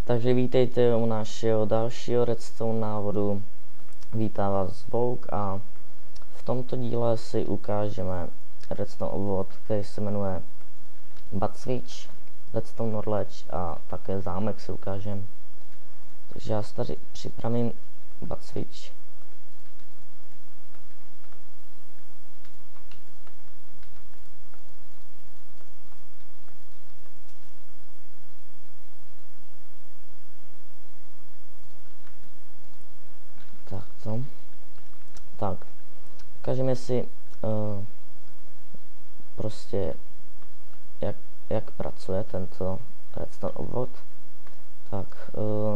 Takže vítejte u našeho dalšího redstone návodu. Vítá vás Vouk a v tomto díle si ukážeme redstone obvod, který se jmenuje Bat Switch, redstone knowledge a také zámek si ukážeme. Takže já si tady připravím Bat Switch. Tak, ukážeme si prostě jak pracuje tento redstone obvod. Tak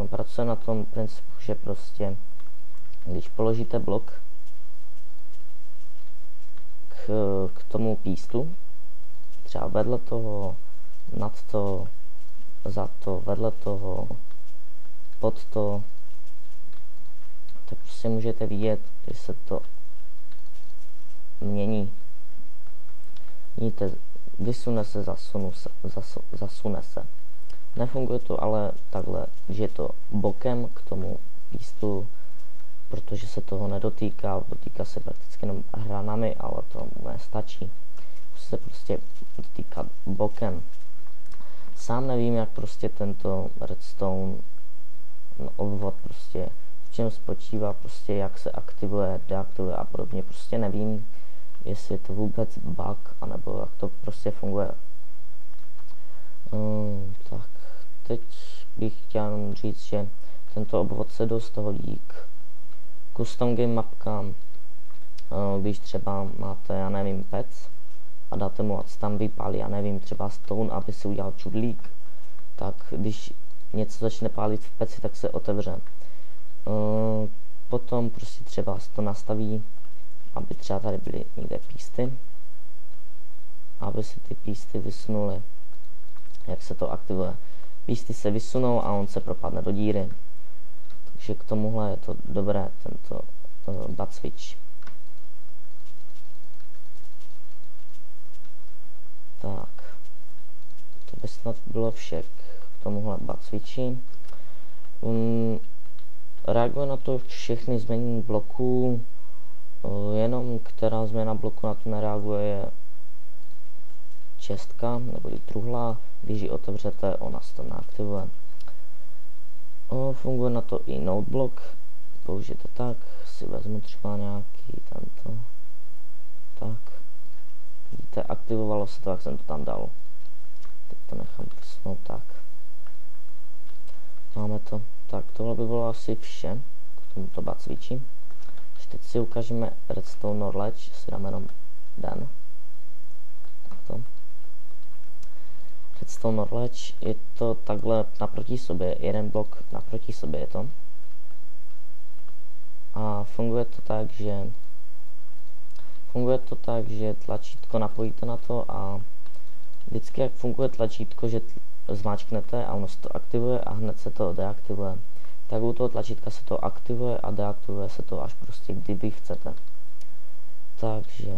pracuje na tom principu, že prostě když položíte blok k tomu pístu, třeba vedle toho, nad to, za to, vedle toho, pod to, tak prostě můžete vidět, že se to mění. Vidíte, vysune se, zasune se. Nefunguje to ale takhle, že je to bokem k tomu pístu, protože se toho nedotýká, dotýká se prakticky jenom hranami, ale to nestačí. Musí se prostě dotýkat bokem. Sám nevím, jak prostě tento redstone obvod prostě v čem spočívá, prostě jak se aktivuje, deaktivuje a podobně, prostě nevím, jestli je to vůbec bug, anebo jak to prostě funguje. Tak, teď bych chtěl říct, že tento obvod se dost hodí k custom game mapkám, když třeba máte, já nevím, pec a dáte mu, ať tam vypálí, já nevím, třeba stone, aby si udělal čudlík, tak když něco začne pálit v peci, tak se otevře. Potom prostě třeba se to nastaví, aby třeba tady byly někde písty, aby se ty písty vysunuly. Jak se to aktivuje? Písty se vysunou a on se propadne do díry. Takže k tomuhle je to dobré, tento Bat Switch. Tak, to by snad bylo vše k tomuhle Bat Switchi. Reaguje na to všechny změny bloků, jenom která změna bloku na to nereaguje je čestka nebo i truhla, když ji otevřete, ona se to neaktivuje. Funguje na to i noteblock, použijete tak, si vezmu třeba nějaký tento, tak, vidíte, aktivovalo se to, jak jsem to tam dal. Teď to nechám vysnout tak. Máme to. Tak tohle by bylo asi vše k tomuto Bat Switchi. Teď si ukážeme redstone knowledge, si dáme jenom den. Takto. Redstone knowledge je to takhle naproti sobě, jeden blok naproti sobě je to. A funguje to tak, že tlačítko napojíte na to a vždycky jak funguje tlačítko, že zmáčknete a ono se to aktivuje a hned se to deaktivuje. Tak u toho tlačítka se to aktivuje a deaktivuje se to až prostě kdyby chcete. Takže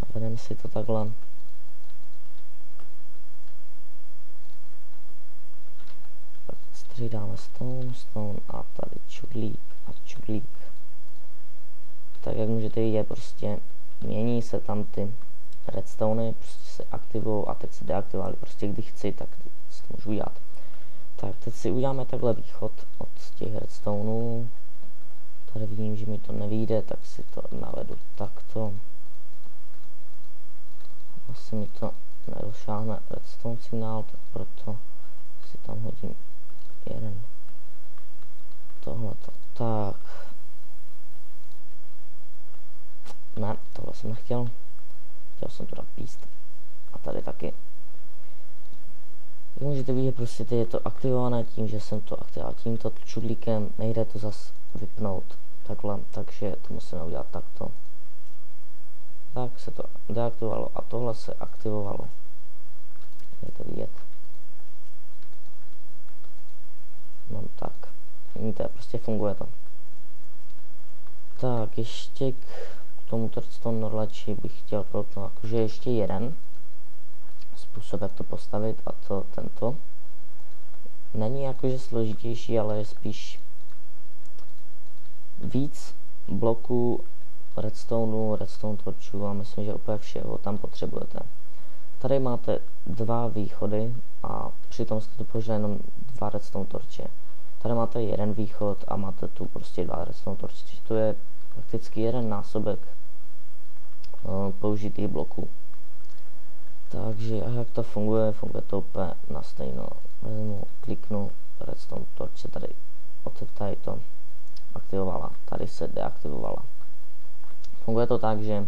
navedeme si to takhle. Tak střídáme stone a tady čudlík a čudlík. Tak jak můžete vidět, prostě mění se tam ty redstony, prostě se aktivují a teď se deaktivovali, prostě kdy chci, tak si to můžu udělat. Tak teď si uděláme takhle východ od těch redstoneů. Tady vidím, že mi to nevyjde, tak si to navedu takto. Asi mi to nedošáhne redstone signál, tak proto si tam hodím jeden. Tohleto. Tak. Ne, tohle jsem nechtěl. Chtěl jsem to dát píst. A tady taky. Jak můžete vidět, prostě je to aktivované tím, že jsem to aktivoval tímto čudlíkem, nejde to zas vypnout takhle, takže to musíme udělat takto. Tak se to deaktivovalo a tohle se aktivovalo. Můžete vidět. No tak, vidíte, prostě funguje to. Tak, ještě k tomuto redstone knowledge bych chtěl proknout, jakože ještě jeden způsob, jak to postavit, a to tento. není jakože složitější, ale je spíš víc bloků redstone torčů a myslím, že úplně všeho tam potřebujete. Tady máte 2 východy a přitom jste tu použili jenom 2 redstone torče. Tady máte 1 východ a máte tu prostě 2 redstone torče, čiže to je prakticky 1 násobek použitých bloků. Takže jak to funguje? Funguje to úplně na stejno. Vezmu, kliknu redstone torče, tady to aktivovala, tady se deaktivovala. Funguje to tak, že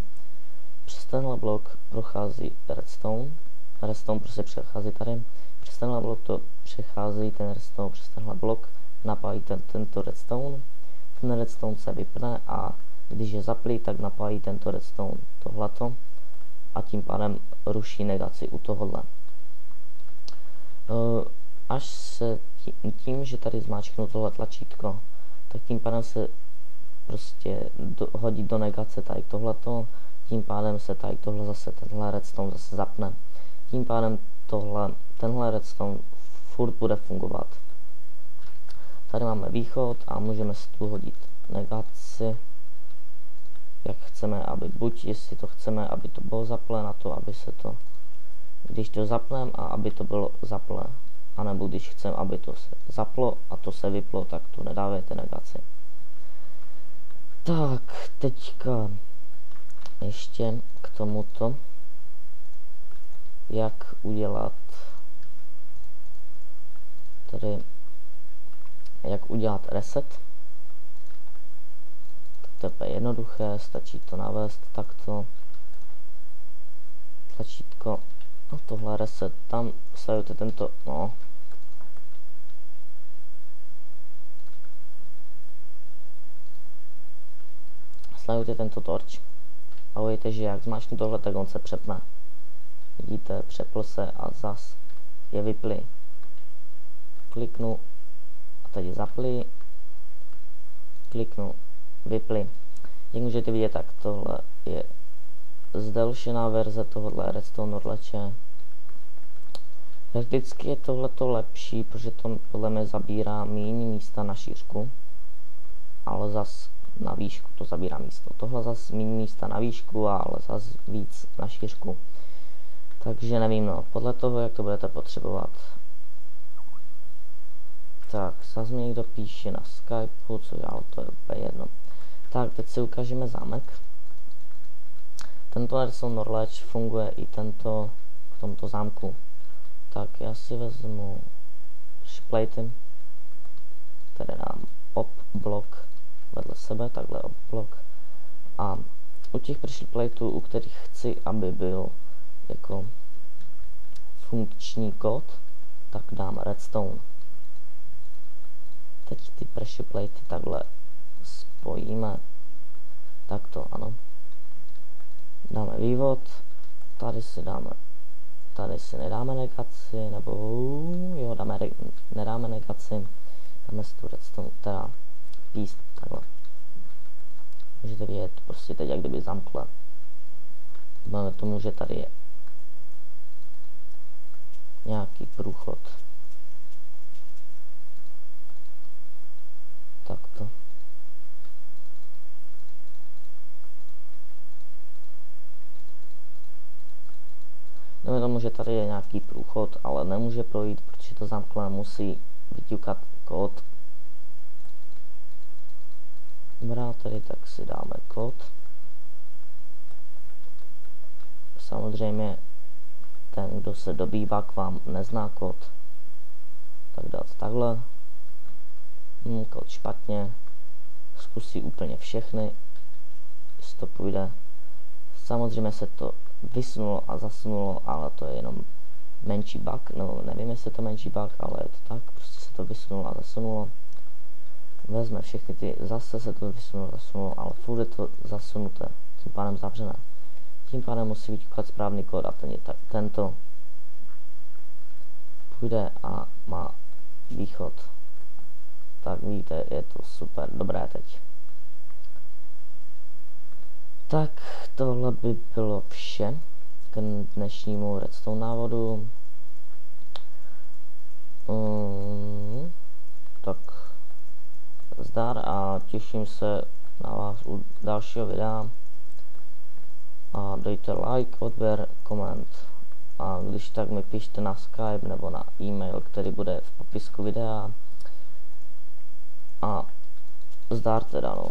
přes tenhle blok prochází redstone prostě přechází tady, přes tenhle blok to přechází ten redstone, přes tenhle blok napájí tento redstone, ten redstone se vypne a když je zaplý, tak napájí tento redstone tohleto a tím pádem ruší negaci u tohohle. Až se tím, že tady zmáčknu tohle tlačítko, tak tím pádem se prostě hodí do negace tady tohleto, tím pádem se tady tohle zase, tenhle redstone zase zapne. Tím pádem tenhle redstone furt bude fungovat. Tady máme východ a můžeme si tu hodit negaci, jak chceme, aby buď, jestli to chceme, aby to bylo zaplé na to, aby se to, když to zapneme a aby to bylo zaplé, anebo když chceme, aby to se zaplo a to se vyplo, tak to nedávajte negaci. Tak, teďka ještě k tomuto, jak udělat tady, jak udělat reset. Tak to je jednoduché, stačí to navést takto, tlačítko, no tohle reset, tam sledujete tento, no. Sledujte tento torč a uvidíte, že jak zmáčknu tohle, tak on se přepne. Vidíte, přepl se a zas je vyplý. Kliknu a teď je zaplý. Kliknu, vyplý. Jak můžete vidět, tak tohle je zdelšená verze tohohle redstone orleče. Vždycky je tohleto lepší, protože to podle mě zabírá méně místa na šířku, ale zas na výšku to zabírá místo. Tohle zase méně místa na výšku, ale zase víc na šířku. Takže nevím, no, podle toho, jak to budete potřebovat. Tak, zase mě někdo píše na Skypeu, co já, to je úplně jedno. Tak, teď si ukážeme zámek. Tento redstone orleč funguje i v tomto zámku. Tak, já si vezmu plate, které dám op blok vedle sebe, takhle op blok. A u těch pressure plateů, u kterých chci, aby byl jako funkční kód, tak dám redstone. Teď ty pressure platey takhle spojíme. Takto, ano. Dáme vývod, tady si nedáme negaci, nebo jo, nedáme negaci, dáme si tu redstone, teda píst, takhle. Můžete vidět prostě teď jak kdyby zamkle. Máme tomu, že tady je nějaký průchod. Takto. Dáme tomu, že tady je nějaký průchod, ale nemůže projít, protože to zamkle musí vyťukat kód. Dobrá, tady tak si dáme kód. Samozřejmě ten, kdo se dobývá k vám, nezná kód. Tak dát takhle. Kód špatně. Zkusí úplně všechny. Jestli to půjde. Samozřejmě se to vysunulo a zasunulo, ale to je jenom menší bug. No, nevím, jestli je to menší bug, ale je to tak. Prostě se to vysunulo a zasunulo. Vezme všechny ty, zase se to vysunulo, zasunulo, ale furt je to zasunuté. Tím pádem zavřené. Tím pádem musí vyťukat správný kód a tento půjde a má východ. Tak vidíte, je to super, dobré teď. Tak tohle by bylo vše k dnešnímu redstone návodu. nazdar a těším se na vás u dalšího videa. A dejte like, odběr, koment a když tak mi pište na Skype nebo na e-mail, který bude v popisku videa. A zdar teda no.